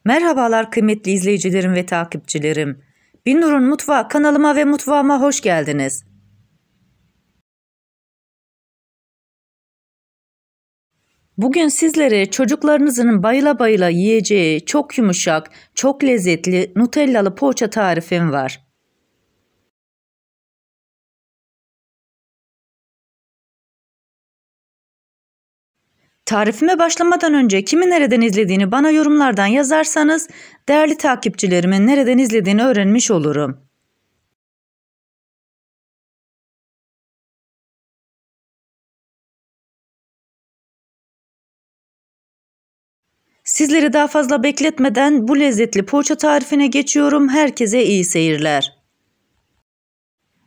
Merhabalar kıymetli izleyicilerim ve takipçilerim. Binnur'un Mutfağı kanalıma ve mutfağıma hoş geldiniz. Bugün sizlere çocuklarınızın bayıla bayıla yiyeceği çok yumuşak, çok lezzetli Nutellalı poğaça tarifim var. Tarifime başlamadan önce kimi nereden izlediğini bana yorumlardan yazarsanız değerli takipçilerimin nereden izlediğini öğrenmiş olurum. Sizleri daha fazla bekletmeden bu lezzetli poğaça tarifine geçiyorum. Herkese iyi seyirler.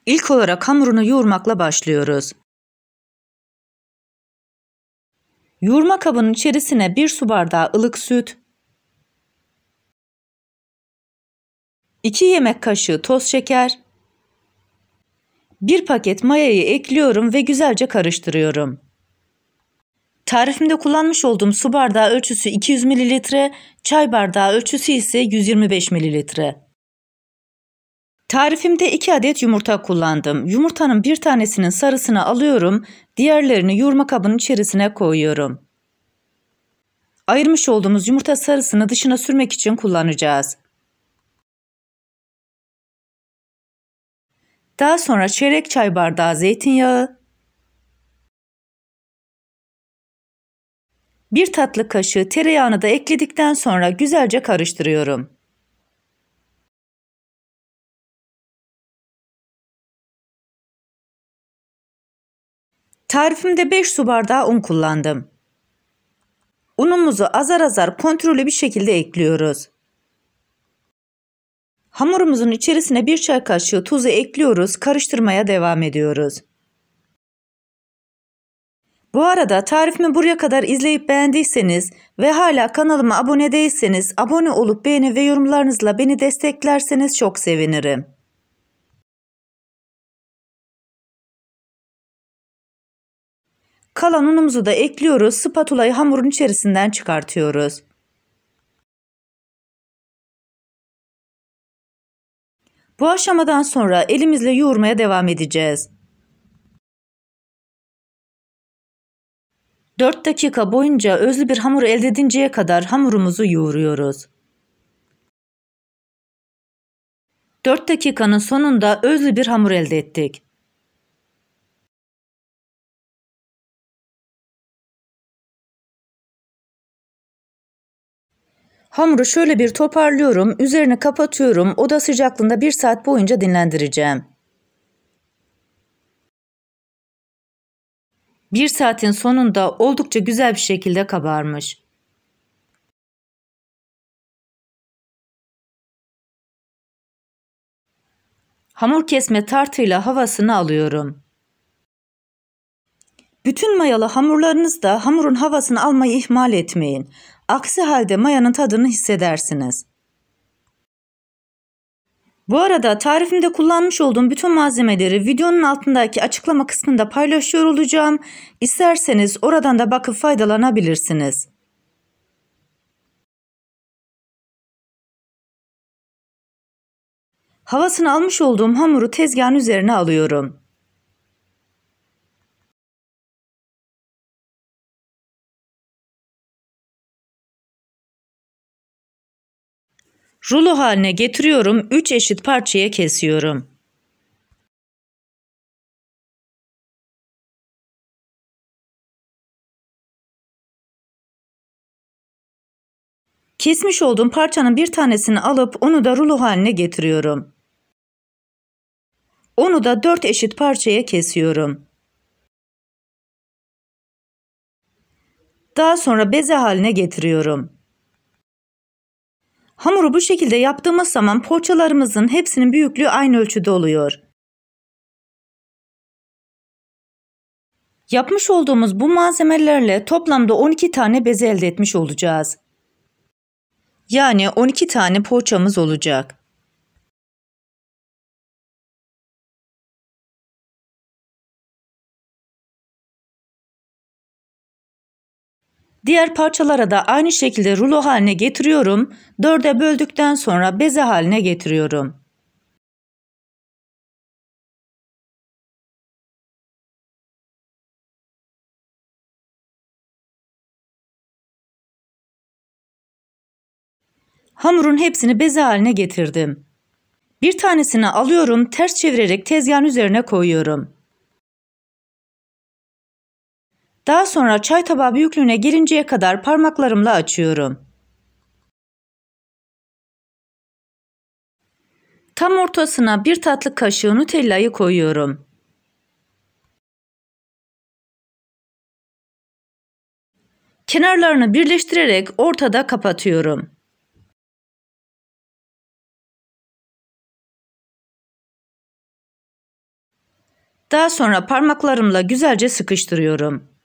İlk olarak hamurunu yoğurmakla başlıyoruz. Yoğurma kabının içerisine 1 su bardağı ılık süt, 2 yemek kaşığı toz şeker, 1 paket mayayı ekliyorum ve güzelce karıştırıyorum. Tarifimde kullanmış olduğum su bardağı ölçüsü 200 ml, çay bardağı ölçüsü ise 125 ml. Tarifimde 2 adet yumurta kullandım. Yumurtanın bir tanesinin sarısını alıyorum, diğerlerini yoğurma kabının içerisine koyuyorum. Ayırmış olduğumuz yumurta sarısını dışına sürmek için kullanacağız. Daha sonra çeyrek çay bardağı zeytinyağı, 1 tatlı kaşığı tereyağını da ekledikten sonra güzelce karıştırıyorum. Tarifimde 5 su bardağı un kullandım. Unumuzu azar azar kontrollü bir şekilde ekliyoruz. Hamurumuzun içerisine 1 çay kaşığı tuzu ekliyoruz, karıştırmaya devam ediyoruz. Bu arada tarifimi buraya kadar izleyip beğendiyseniz ve hala kanalıma abone değilseniz abone olup beğeni ve yorumlarınızla beni desteklerseniz çok sevinirim. Kalan unumuzu da ekliyoruz, spatulayı hamurun içerisinden çıkartıyoruz. Bu aşamadan sonra elimizle yoğurmaya devam edeceğiz. 4 dakika boyunca özlü bir hamur elde edinceye kadar hamurumuzu yoğuruyoruz. 4 dakikanın sonunda özlü bir hamur elde ettik. Hamuru şöyle bir toparlıyorum, üzerini kapatıyorum, oda sıcaklığında 1 saat boyunca dinlendireceğim. 1 saatin sonunda oldukça güzel bir şekilde kabarmış. Hamur kesme tartıyla havasını alıyorum. Bütün mayalı hamurlarınızda hamurun havasını almayı ihmal etmeyin. Aksi halde mayanın tadını hissedersiniz. Bu arada tarifimde kullanmış olduğum bütün malzemeleri videonun altındaki açıklama kısmında paylaşıyor olacağım. İsterseniz oradan da bakıp faydalanabilirsiniz. Havasını almış olduğum hamuru tezgahın üzerine alıyorum. Rulo haline getiriyorum, 3 eşit parçaya kesiyorum. Kesmiş olduğum parçanın bir tanesini alıp onu da rulo haline getiriyorum. Onu da 4 eşit parçaya kesiyorum. Daha sonra beze haline getiriyorum. Hamuru bu şekilde yaptığımız zaman poğaçalarımızın hepsinin büyüklüğü aynı ölçüde oluyor. Yapmış olduğumuz bu malzemelerle toplamda 12 tane beze elde etmiş olacağız. Yani 12 tane poğaçamız olacak. Diğer parçalara da aynı şekilde rulo haline getiriyorum. 4'e böldükten sonra beze haline getiriyorum. Hamurun hepsini beze haline getirdim. Bir tanesini alıyorum, ters çevirerek tezgahın üzerine koyuyorum. Daha sonra çay tabağı büyüklüğüne gelinceye kadar parmaklarımla açıyorum. Tam ortasına bir tatlı kaşığı Nutella'yı koyuyorum. Kenarlarını birleştirerek ortada kapatıyorum. Daha sonra parmaklarımla güzelce sıkıştırıyorum.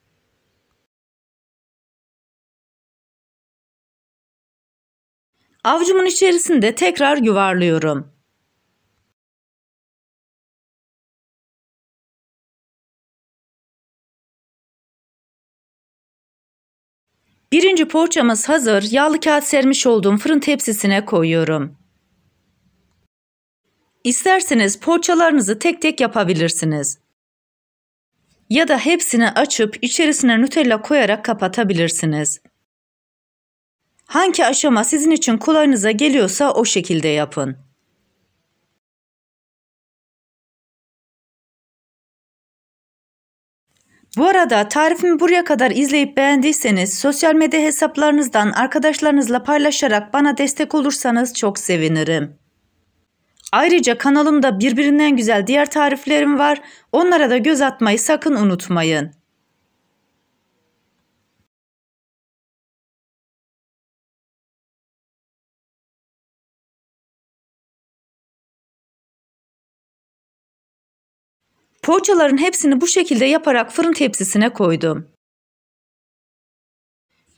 Avucumun içerisinde tekrar yuvarlıyorum. Birinci poğaçamız hazır. Yağlı kağıt sermiş olduğum fırın tepsisine koyuyorum. İsterseniz poğaçalarınızı tek tek yapabilirsiniz. Ya da hepsini açıp içerisine Nutella koyarak kapatabilirsiniz. Hangi aşama sizin için kolayınıza geliyorsa o şekilde yapın. Bu arada tarifimi buraya kadar izleyip beğendiyseniz sosyal medya hesaplarınızdan arkadaşlarınızla paylaşarak bana destek olursanız çok sevinirim. Ayrıca kanalımda birbirinden güzel diğer tariflerim var. Onlara da göz atmayı sakın unutmayın. Poğaçaların hepsini bu şekilde yaparak fırın tepsisine koydum.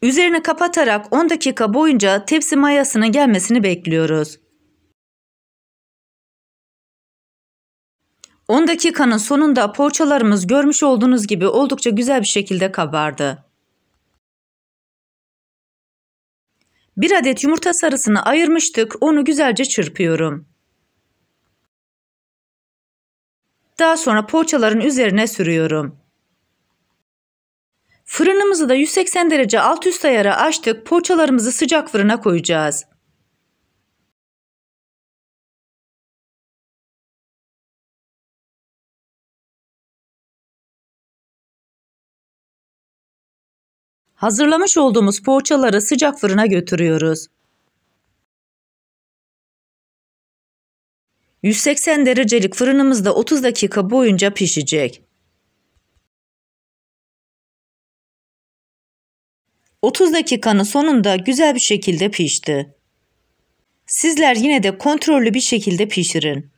Üzerini kapatarak 10 dakika boyunca tepsi mayasının gelmesini bekliyoruz. 10 dakikanın sonunda poğaçalarımız görmüş olduğunuz gibi oldukça güzel bir şekilde kabardı. Bir adet yumurta sarısını ayırmıştık, onu güzelce çırpıyorum. Daha sonra poğaçaların üzerine sürüyorum. Fırınımızı da 180 derece alt üst ayara açtık, poğaçalarımızı sıcak fırına koyacağız. Hazırlamış olduğumuz poğaçaları sıcak fırına götürüyoruz. 180 derecelik fırınımızda 30 dakika boyunca pişecek. 30 dakikanın sonunda güzel bir şekilde pişti. Sizler yine de kontrollü bir şekilde pişirin.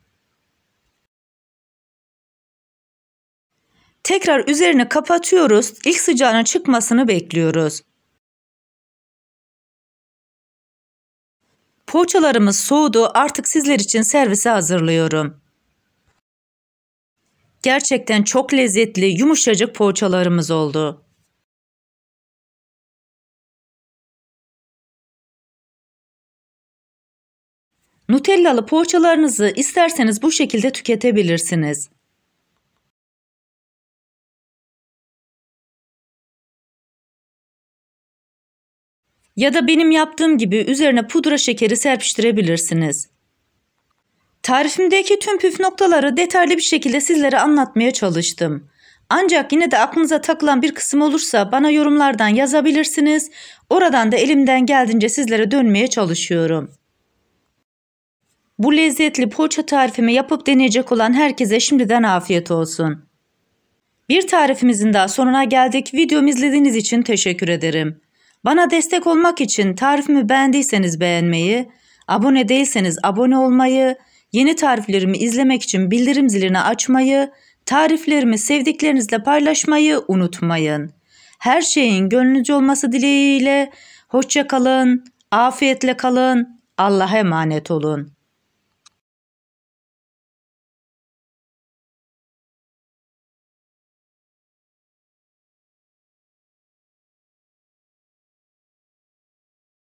Tekrar üzerini kapatıyoruz. İlk sıcağının çıkmasını bekliyoruz. Poğaçalarımız soğudu. Artık sizler için servise hazırlıyorum. Gerçekten çok lezzetli, yumuşacık poğaçalarımız oldu. Nutellalı poğaçalarınızı isterseniz bu şekilde tüketebilirsiniz. Ya da benim yaptığım gibi üzerine pudra şekeri serpiştirebilirsiniz. Tarifimdeki tüm püf noktaları detaylı bir şekilde sizlere anlatmaya çalıştım. Ancak yine de aklınıza takılan bir kısım olursa bana yorumlardan yazabilirsiniz. Oradan da elimden geldiğince sizlere dönmeye çalışıyorum. Bu lezzetli poğaça tarifimi yapıp deneyecek olan herkese şimdiden afiyet olsun. Bir tarifimizin daha sonuna geldik. Videomu izlediğiniz için teşekkür ederim. Bana destek olmak için tarifimi beğendiyseniz beğenmeyi, abone değilseniz abone olmayı, yeni tariflerimi izlemek için bildirim zilini açmayı, tariflerimi sevdiklerinizle paylaşmayı unutmayın. Her şeyin gönlünüzce olması dileğiyle hoşça kalın, afiyetle kalın, Allah'a emanet olun.